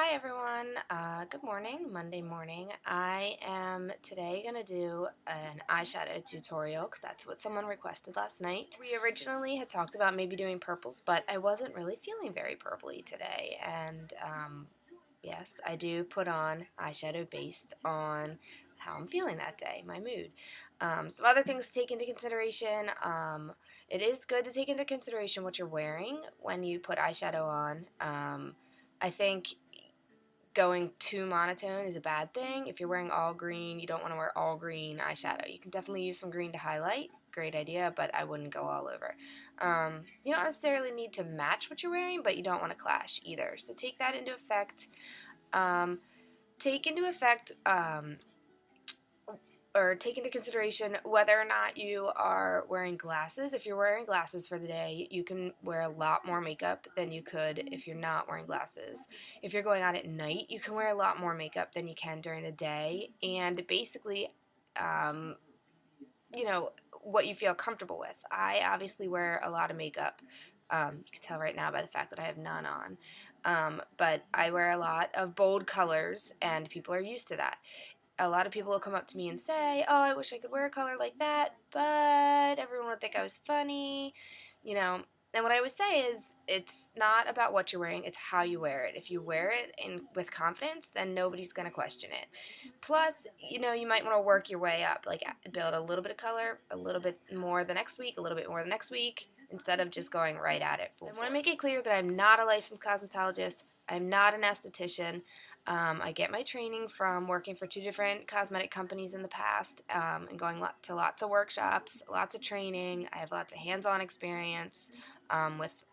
Hi everyone, good morning, Monday morning. I am today going to do an eyeshadow tutorial because that's what someone requested last night. We originally had talked about maybe doing purples, but I wasn't really feeling very purpley today, and yes, I do put on eyeshadow based on how I'm feeling that day, my mood. Some other things to take into consideration, it is good to take into consideration what you're wearing when you put eyeshadow on. I think going too monotone is a bad thing. If you're wearing all green, you don't want to wear all green eyeshadow. You can definitely use some green to highlight. Great idea, but I wouldn't go all over. You don't necessarily need to match what you're wearing, but you don't want to clash either. So take that into effect. Um, take into effect or take into consideration whether or not you are wearing glasses. If you're wearing glasses for the day, you can wear a lot more makeup than you could if you're not wearing glasses. If you're going out at night, you can wear a lot more makeup than you can during the day. And basically, um, you know, what you feel comfortable with. I obviously wear a lot of makeup. You can tell right now by the fact that I have none on. But I wear a lot of bold colors, and people are used to that. A lot of people will come up to me and say, oh, I wish I could wear a color like that, but everyone would think I was funny, you know. And what I always say is it's not about what you're wearing, it's how you wear it. If you wear it with confidence, then nobody's going to question it. Plus, you might want to work your way up, like build a little bit of color, a little bit more the next week, a little bit more the next week, instead of just going right at it full force. I want to make it clear that I'm not a licensed cosmetologist. I'm not an esthetician. I get my training from working for 2 different cosmetic companies in the past, and going to lots of workshops, lots of training. I have lots of hands-on experience with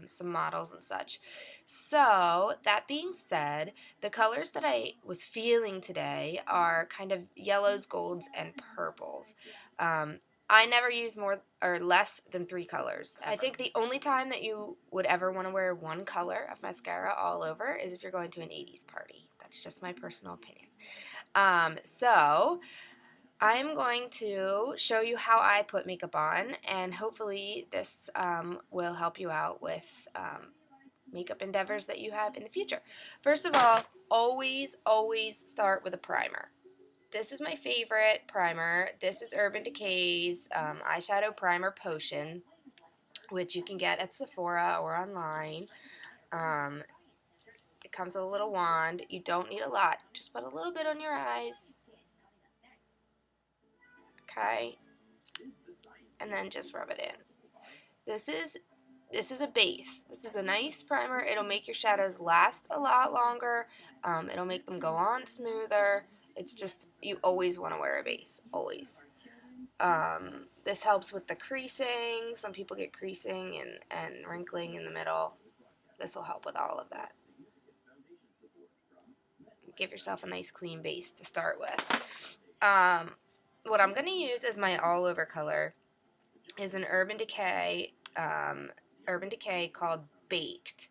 some models and such. So, that being said, the colors that I was feeling today are kind of yellows, golds, and purples. I never use more or less than 3 colors. I think the only time that you would ever want to wear one color of mascara all over is if you're going to an 80s party. That's just my personal opinion. So I'm going to show you how I put makeup on, and hopefully this will help you out with makeup endeavors that you have in the future. First of all, always start with a primer. This is my favorite primer. This is Urban Decay's Eyeshadow Primer Potion, which you can get at Sephora or online. It comes with a little wand. You don't need a lot. Just put a little bit on your eyes. Okay? And then just rub it in. This is a base. This is a nice primer. It'll make your shadows last a lot longer. It'll make them go on smoother. It's just, you always want to wear a base. Always. This helps with the creasing. Some people get creasing and wrinkling in the middle. This will help with all of that. Give yourself a nice clean base to start with. What I'm going to use as my all over color is an Urban Decay called Baked.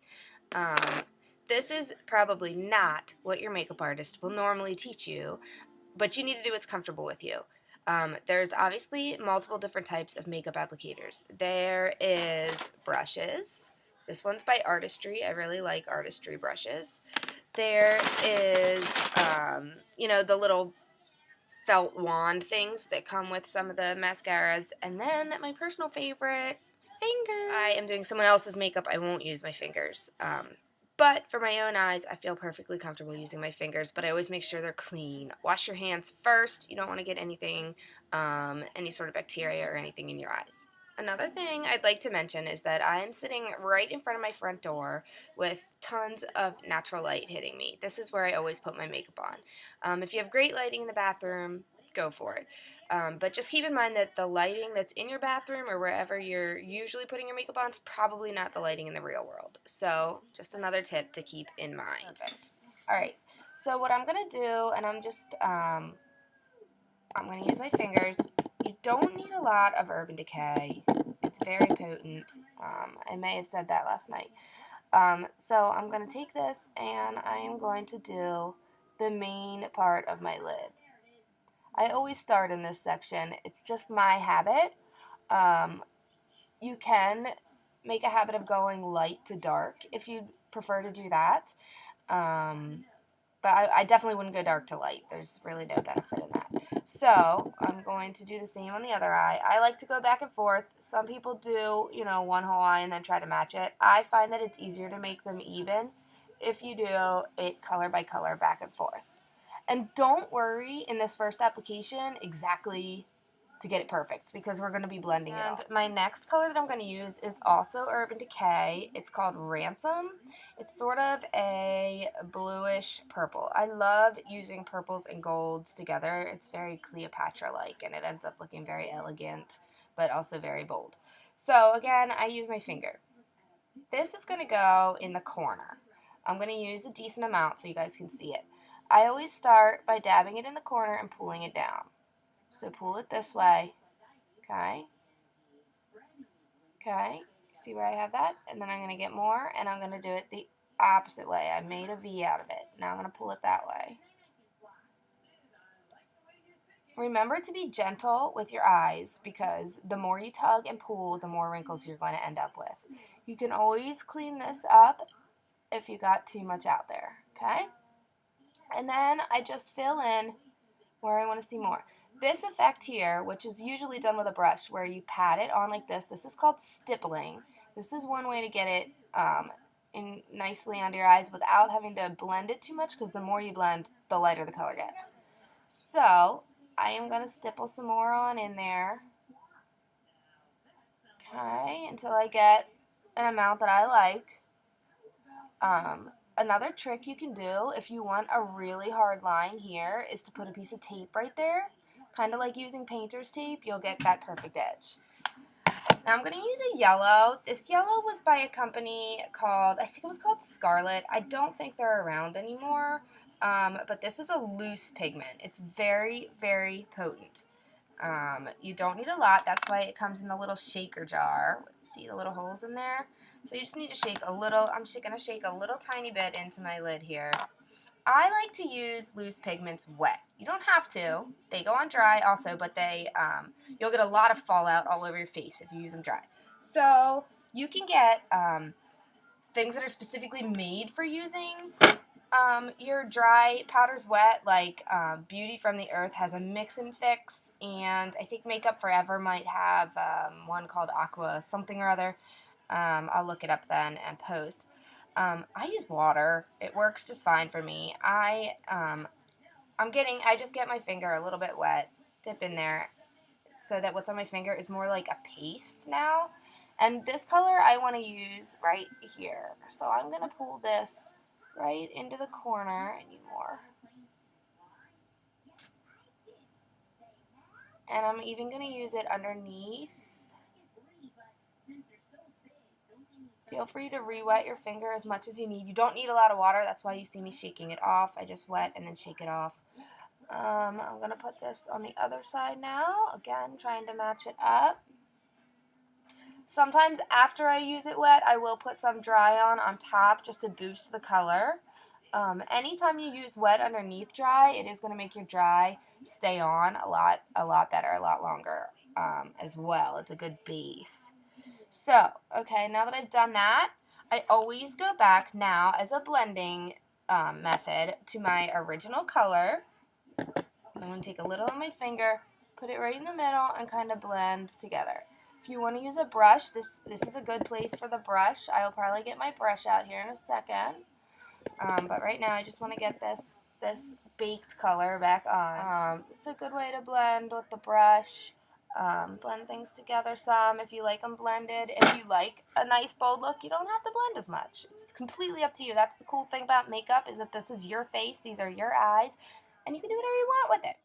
This is probably not what your makeup artist will normally teach you, but you need to do what's comfortable with you. There's obviously multiple different types of makeup applicators. There is brushes. This one's by Artistry. I really like Artistry brushes. There is, the little felt wand things that come with some of the mascaras. And then my personal favorite, fingers. I am doing someone else's makeup. I won't use my fingers. But for my own eyes, I feel perfectly comfortable using my fingers, but I always make sure they're clean. Wash your hands first. You don't want to get anything, any sort of bacteria or anything in your eyes. Another thing I'd like to mention is that I'm sitting right in front of my front door with tons of natural light hitting me. This is where I always put my makeup on. If you have great lighting in the bathroom, go for it. But just keep in mind that the lighting that's in your bathroom or wherever you're usually putting your makeup on is probably not the lighting in the real world. So just another tip to keep in mind. Perfect. Alright, so what I'm going to do, and I'm going to use my fingers. You don't need a lot of Urban Decay. It's very potent. I may have said that last night. So I'm going to take this and I am going to do the main part of my lid. I always start in this section. It's just my habit. You can make a habit of going light to dark if you prefer to do that. But I definitely wouldn't go dark to light. There's really no benefit in that. So I'm going to do the same on the other eye. I like to go back and forth. Some people do, you know, one whole eye and then try to match it. I find that it's easier to make them even if you do it color by color back and forth. And don't worry in this first application exactly to get it perfect because we're going to be blending it all. My next color that I'm going to use is also Urban Decay. It's called Ransom. It's sort of a bluish purple. I love using purples and golds together. It's very Cleopatra-like and it ends up looking very elegant but also very bold. So again, I use my finger. This is going to go in the corner. I'm going to use a decent amount so you guys can see it. I always start by dabbing it in the corner and pulling it down. So pull it this way, okay, see where I have that? And then I'm going to get more, and I'm going to do it the opposite way. I made a V out of it. Now I'm going to pull it that way. Remember to be gentle with your eyes because the more you tug and pull, the more wrinkles you're going to end up with. You can always clean this up if you got too much out there, okay? And then I just fill in where I want to see more. This effect here, which is usually done with a brush where you pat it on like this is called stippling. This is one way to get it in nicely under your eyes without having to blend it too much because the more you blend, the lighter the color gets. So I am going to stipple some more on in there, okay, until I get an amount that I like. Another trick you can do if you want a really hard line here is to put a piece of tape right there. Kind of like using painter's tape, you'll get that perfect edge. Now I'm going to use a yellow. This yellow was by a company called, I think it was called Scarlet. I don't think they're around anymore, but this is a loose pigment. It's very, very potent. You don't need a lot. That's why it comes in the little shaker jar. See the little holes in there? So you just need to shake a little. I'm going to shake a little tiny bit into my lid here. I like to use loose pigments wet. You don't have to. They go on dry also, but you'll get a lot of fallout all over your face if you use them dry. So you can get things that are specifically made for using your dry powders wet, like Beauty from the Earth has a mix and fix, and I think Makeup Forever might have one called Aqua something or other. I'll look it up then and post. I use water. It works just fine for me. I just get my finger a little bit wet, dip in there, so that what's on my finger is more like a paste now. And this color I want to use right here. So I'm going to pull this right into the corner. I need more. And I'm even going to use it underneath. Feel free to re-wet your finger as much as you need. You don't need a lot of water. That's why you see me shaking it off. I just wet and then shake it off. I'm going to put this on the other side now. Again, trying to match it up. Sometimes after I use it wet, I will put some dry on top just to boost the color. Anytime you use wet underneath dry, it is going to make your dry stay on a lot better, a lot longer as well. It's a good base. So, okay, now that I've done that, I always go back now as a blending method to my original color. I'm going to take a little on my finger, put it right in the middle, and kind of blend together. If you want to use a brush, this is a good place for the brush. I will probably get my brush out here in a second. But right now I just want to get this baked color back on. It's a good way to blend with the brush. Blend things together some if you like them blended. If you like a nice bold look, you don't have to blend as much. It's completely up to you. That's the cool thing about makeup is that this is your face. These are your eyes. And you can do whatever you want with it.